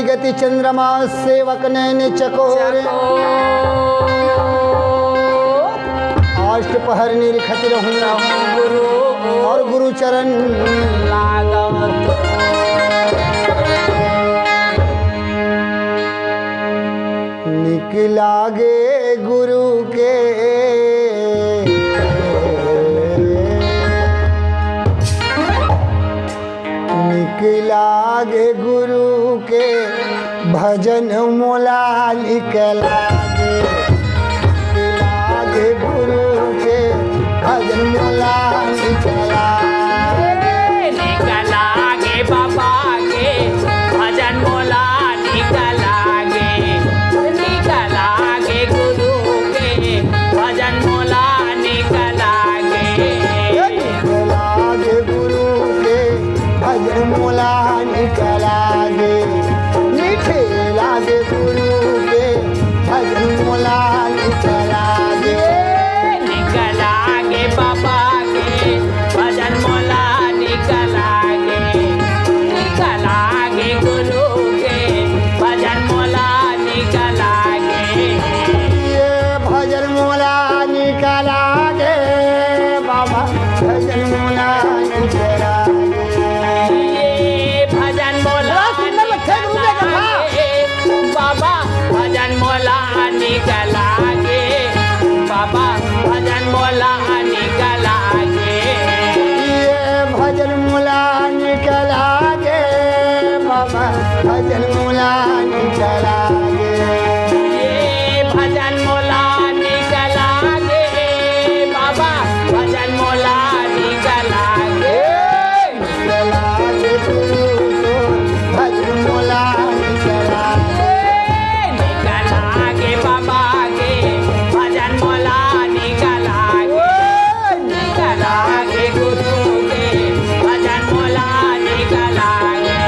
गति चंद्रमा सेवक नैन चकोर अष्टपहर निरखत रहूं गुरु और गुरु चरण लागत निकलागे गुरु के निकलागे गुरु के भजन मोला निकलागे निकलागे गुरु के भजन मोला निकलागे निकलागे बाबा के भजन मोला निकलागे निकलागे गुरु के भजन मोला निकलागे निकलागे गुरु के भजन मोला निकलागे मीठे लागे गुरु के भजन मोला निकलागे निकलागे बाबा के भजन मोला निकलागे निकलागे गुरु के भजन मोला निकलागे ये भजन मोला निकलागे बाबा भजन मोला निकलागे ये भजन मोला निकलागे बाबा भजन मोला निकलागे बाबा भजन मोला निकलागे ये भजन मोला निकलागे बाबा भजन मोला निकलागे ये भजन मोला निकलागे बाबा भजन मोला निकलागे निकलागे गुरु को भजन मोला निकलागे निकलागे बाबा के भजन मोला निकलागे निकलागे गुरु के भजन मोला निकलागे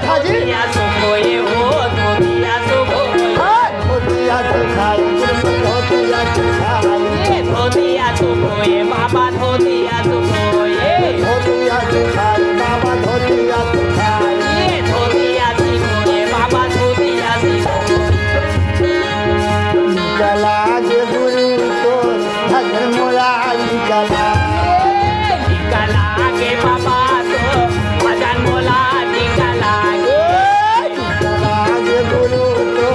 था जी धोतिया सुखोए हो धोतिया सुखोए हाँ, धोतिया दिखाई गुरुमुख धोतिया दिखाई ये धोतिया सुखोए बाबा धोतिया सुखोए धोतिया दिखाई बाबा धोतिया दिखाई ये धोतिया सुखोए बाबा धोतिया सुखोए गला जे गुरु को भजन मोला गला निकला के बाबा तो भजन मोला निकला गला जे गुरु को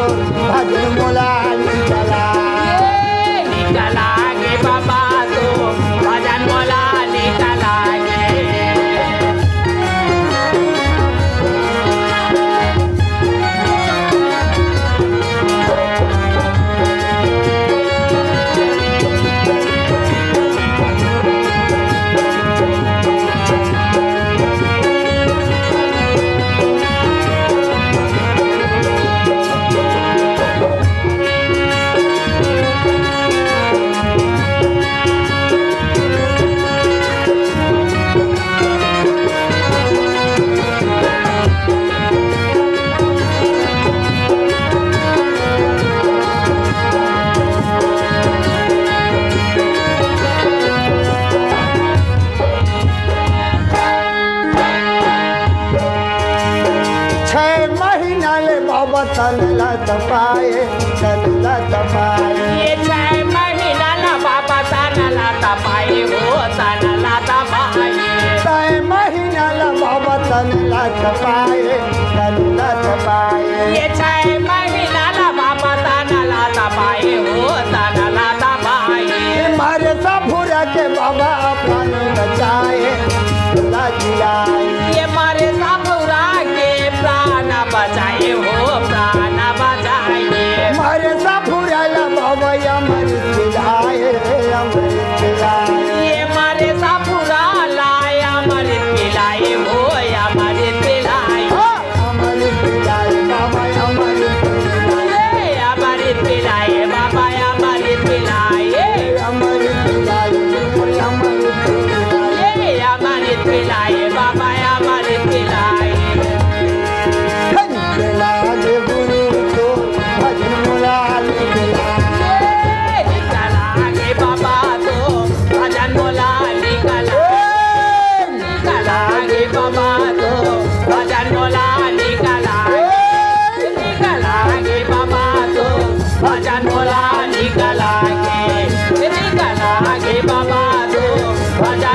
भजन मोला गला निकला के बाबा तो भजन मोला निकला तन लत पाए तन लत पाए ये 6 महीना ना बाबा ताना लाता पाए हो ताना लाता पाए 6 महीना ला बाबा तन लत पाए तन लत पाए ये 6 महीना ना बाबा ताना लाता पाए हो ताना लाता पाए मारे साफुरा के बाबा प्राण बचाए जिलाए ये मारे सापुरा के प्राण बचाए हो प्राण बचाए मारे साफुरा ला बाबा अमर जिलाए ये मारे सापुरा लाए अमृत पिलाए हो अमृत पिलाए अमर जिलाए बाबा अमर ये अमृत पिलाए बाबा अमृत पिलाए अमर जिलाए अमर ये अमृत पिलाए बाबा अमृत पिलाए लाल गुरु को भजन मोला निकला के बाबा तो भजन मोला निकला निकला के बाबा तो भजन मोला निकला निकला के बाबा तो भजन मोला निकला के निकला के बाबा तो भजन